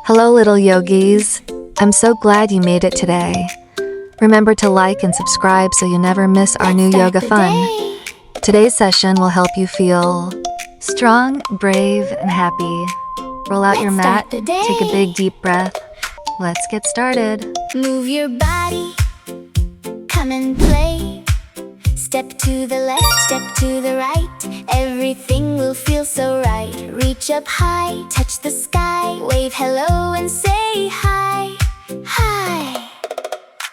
Hello, little yogis. I'm so glad you made it today. Remember to like and subscribe so you never miss our new yoga fun. Today's session will help you feel strong, brave, and happy. Roll out your mat, take a big deep breath. Let's get started. Move your body, come and play. Step to the left, step to the right. Everything will feel so right. Reach up high, touch the sky. Wave hello and say hi, hi.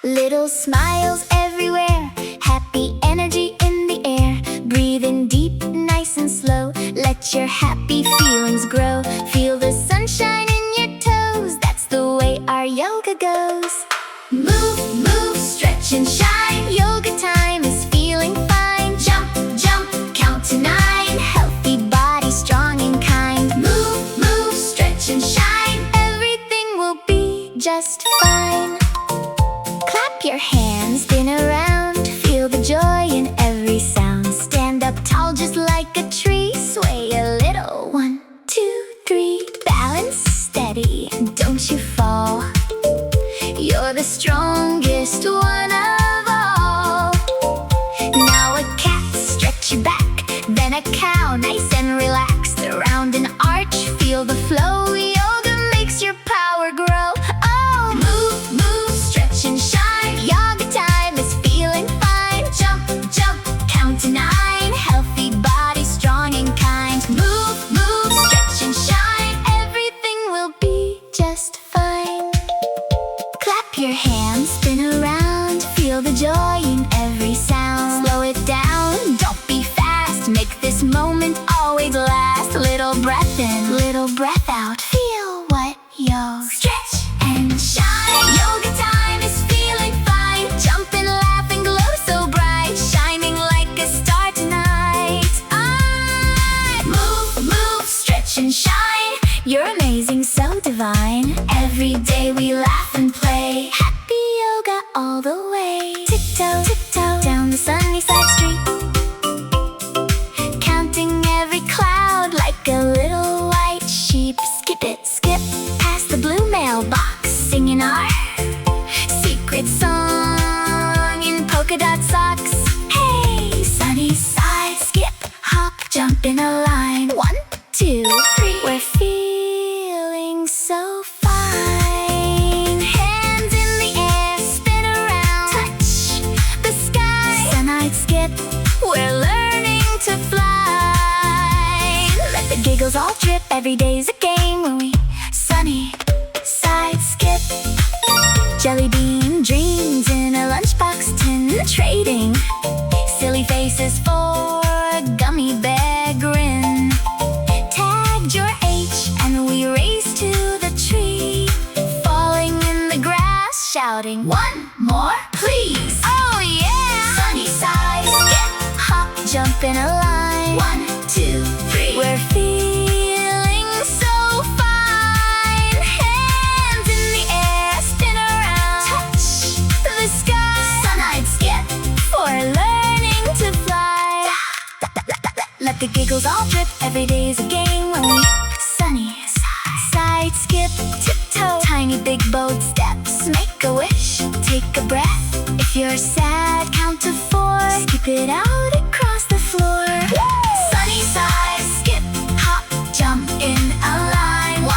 Little smiles everywhere, happy energy in the air. Breathe in deep, nice and slow. Let your happy feelings grow. Feel the sunshine in your toes. That's the way our yoga goes. Move, move, stretch and shine. Yoga time is feeling fine. Jump, jump, count to 9. Healthy body, strong and kind. Move, move, stretch and shine. Everything will be just fine. Clap your hands, spin around. Feel the joy in every sound. Stand up tall just like a tree. Sway a little, 1, 2, 3. Balance steady, don't you fall. You're the strongest one of all. Now a cat, stretch your back. Then a cow, nice and relaxed. Around an arch, feel the flow. Yoga makes your power grow. Oh, move, move, stretch and shine. Yoga time is feeling fine. Jump, jump, count to 9. Healthy body, strong and kind. Move, move, stretch and shine. Everything will be just fine. Clap your hands, spin around. Feel the joy in every sound. Slow it down, don't be fast. Make this moment always last. Little breath in, little breath out. Feel what you stretch and shine. Yoga time is feeling fine. Jump and laugh and glow so bright. Shining like a star tonight. Move, move, stretch and shine. You're amazing, so divine. Every day we laugh and play. Happy yoga all the way. Tiptoe, tiptoe down the sunny side street. Counting every cloud like a little white sheep. Skip it, skip past the blue mailbox. Singing our secret song in polka dot socks. Hey, sunny side, skip, hop, jump in a line. 1, 2, 3. We're feeling so fine. Hands in the air, spin around. Touch the sky. Sunlight skip, we're learning to fly. Let the giggles all drip. Every day's a game when we sunny side skip. Jelly bean dreams in a lunchbox tin. Trading silly faces for a gummy bear grin. Tagged your H and we race to the tree. Falling in the grass, shouting, 1 more please. Oh yeah! Sunny side, skip, hop, jump in a line. 1, 2, 3. We're feeling so fine. Hands in the air, spin around. Touch the sky. Sunlight skip for learning to fly. Let the giggles all drip. Every day's a game when we sunny side skip. Tiptoe, tiny big bold steps. Make a wish, take a breath. If you're sad, count to 4. Skip it out across the floor. Sunny side skip, hop, jump in a line. 1,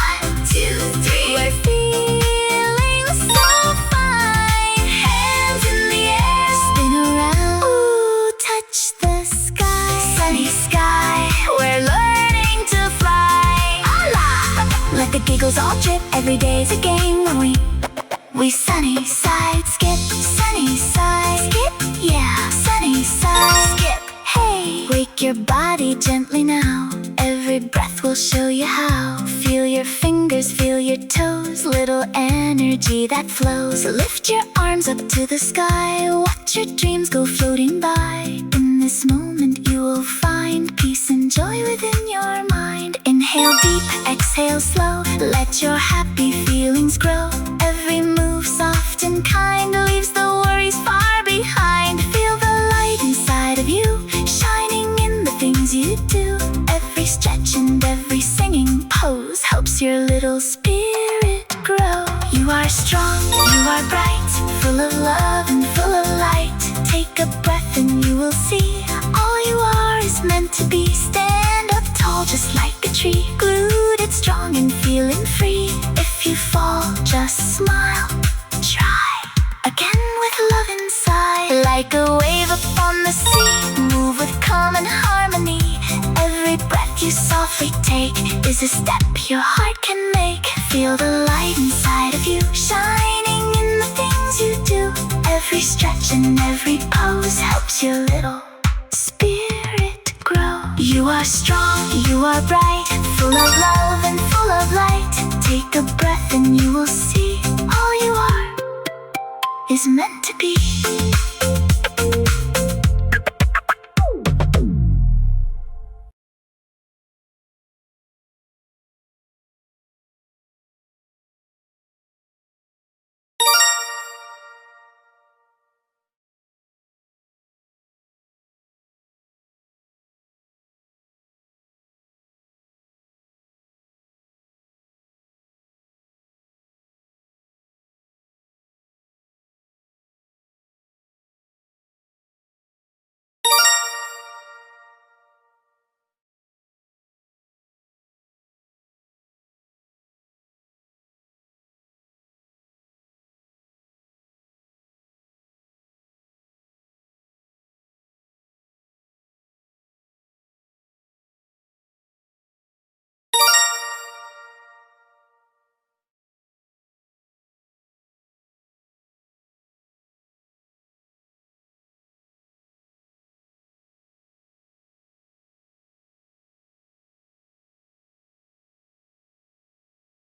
2, 3. We're feeling so fine. Hands in the air, spin around. Ooh, touch the sky. Sunny sky, we're learning to fly. Allah! Let the giggles all drip. Every day's a game when we sunny side skip. Sunny side skip, yeah. Sunny side skip. Hey, wake your body gently now. Every breath will show you how. Feel your fingers, feel your toes. Little energy that flows. Lift your arms up to the sky. Watch your dreams go floating by. In this moment you will find peace and joy within your mind. Inhale deep, exhale slow. Let your happy feelings grow. Every move soft and kind leaves the worries far behind. Feel the light inside of you, shining in the things you do. Every stretch and every singing pose helps your little spirit grow. You are strong, you are bright, full of love and full of light. Take a breath and you will see all you are is meant to be. Stand up tall just like a tree, rooted strong and feeling free. If you fall, just smile, try again with love inside. Like a wave upon the sea, move with calm and harmony. Every breath you softly take is a step your heart can make. Feel the light inside of you, shining in the things you do. Every stretch and every pose helps your little spirit grow. You are strong, you are bright, full of love and full of light. Take a breath and you will see all you are is meant to be.